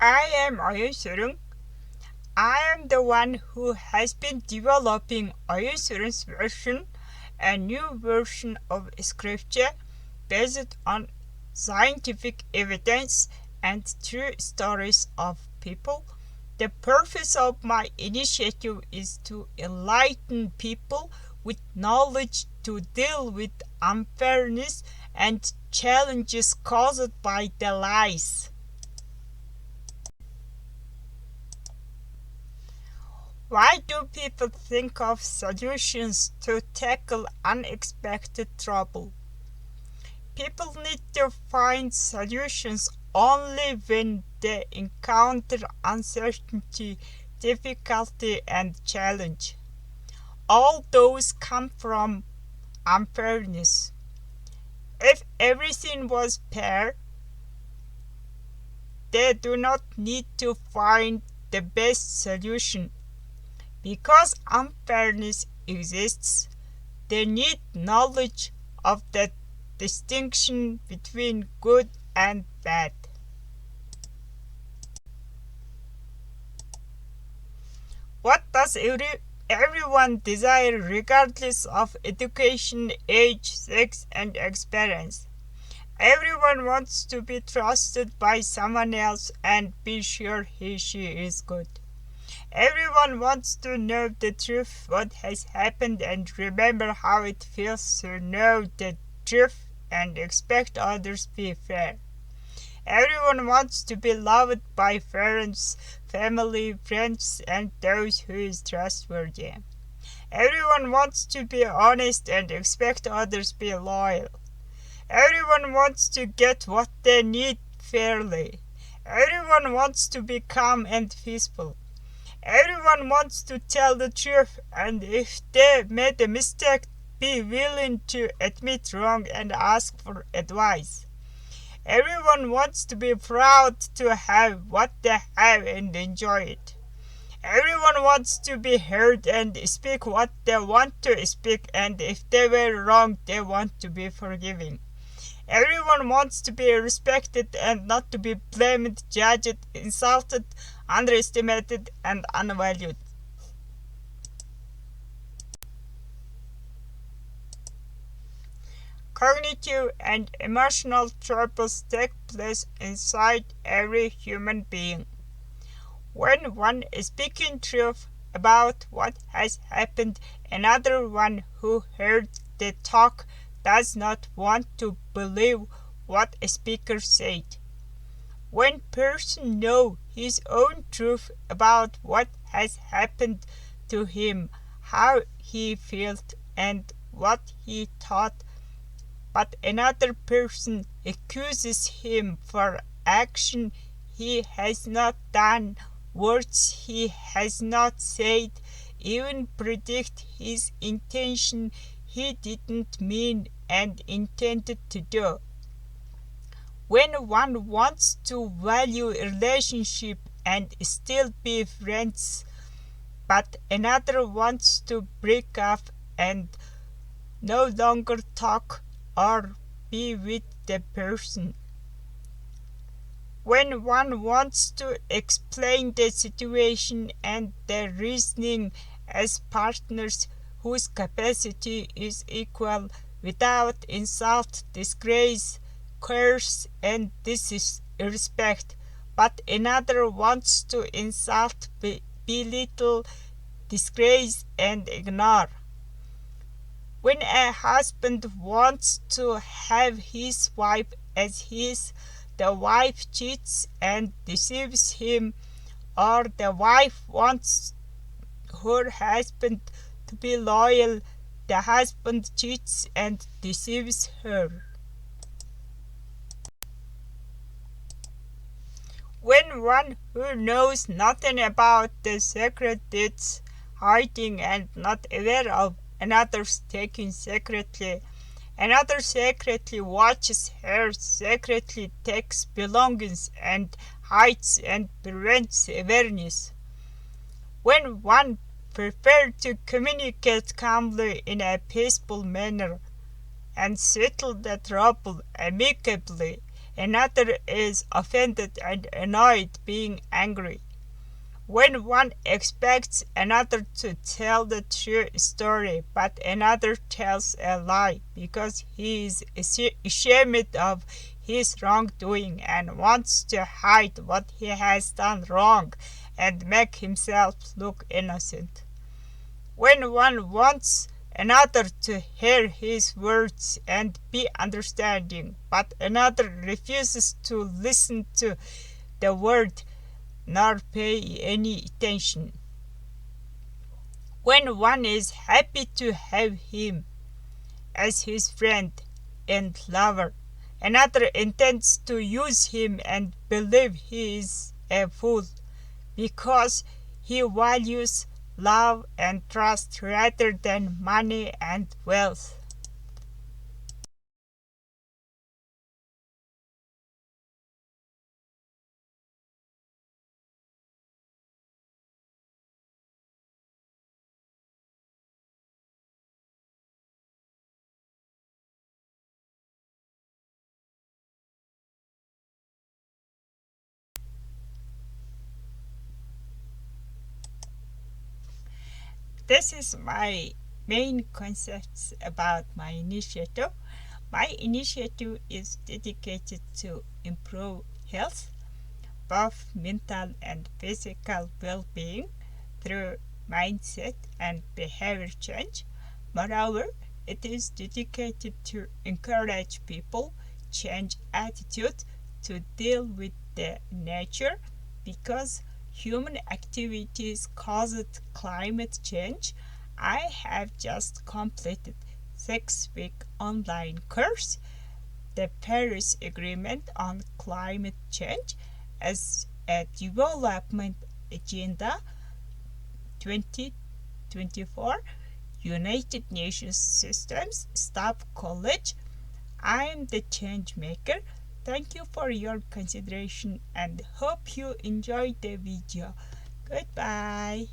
I am Ayun. I am the one who has been developing Ayun's version, a new version of scripture based on scientific evidence and true stories of people. The purpose of my initiative is to enlighten people with knowledge to deal with unfairness and challenges caused by the lies. Why do people think of solutions to tackle unexpected trouble? People need to find solutions only when they encounter uncertainty, difficulty, and challenge. All those come from unfairness. If everything was fair, they do not need to find the best solution. Because unfairness exists, they need knowledge of the distinction between good and bad. What does everyone desire regardless of education, age, sex, and experience? Everyone wants to be trusted by someone else and be sure she is good. Everyone wants to know the truth, what has happened, and remember how it feels to know the truth and expect others to be fair. Everyone wants to be loved by parents, family, friends, and those who is trustworthy. Everyone wants to be honest and expect others to be loyal. Everyone wants to get what they need fairly. Everyone wants to be calm and peaceful. Everyone wants to tell the truth, and if they made a mistake, be willing to admit wrong and ask for advice. Everyone wants to be proud to have what they have and enjoy it. Everyone wants to be heard and speak what they want to speak, and if they were wrong, they want to be forgiven. Everyone wants to be respected and not to be blamed, judged, insulted, underestimated, and unvalued. Cognitive and emotional troubles take place inside every human being. When one is speaking truth about what has happened, another one who heard the talk does not want to believe what a speaker said. When person knows his own truth about what has happened to him, how he felt and what he thought, but another person accuses him for action he has not done, words he has not said, even predict his intention he didn't mean and intended to do. When one wants to value a relationship and still be friends, but another wants to break up and no longer talk or be with the person. When one wants to explain the situation and the reasoning as partners whose capacity is equal without insult, disgrace, curse, and disrespect, but another wants to insult, belittle, disgrace, and ignore. When a husband wants to have his wife as his, the wife cheats and deceives him, or the wife wants her husband to be loyal, the husband cheats and deceives her. When one who knows nothing about the secret deeds, hiding and not aware of another's taking secretly, another secretly watches her, secretly takes belongings and hides and prevents awareness. When one prefers to communicate calmly in a peaceful manner and settle the trouble amicably, Another is offended and annoyed, being angry. When one expects another to tell the true story, but another tells a lie because he is ashamed of his wrongdoing and wants to hide what he has done wrong and make himself look innocent. When one wants another to hear his words and be understanding, but another refuses to listen to the word nor pay any attention. When one is happy to have him as his friend and lover, another intends to use him and believe he is a fool because he values love and trust rather than money and wealth. This is my main concepts about my initiative. My initiative is dedicated to improve health, both mental and physical well-being, through mindset and behavior change. Moreover, it is dedicated to encourage people change attitude to deal with the nature because human activities caused climate change. I have just completed 6-week online course, the Paris Agreement on Climate Change as a Development Agenda 2024, United Nations Systems Staff College. I am the change maker. Thank you for your consideration and hope you enjoyed the video. Goodbye.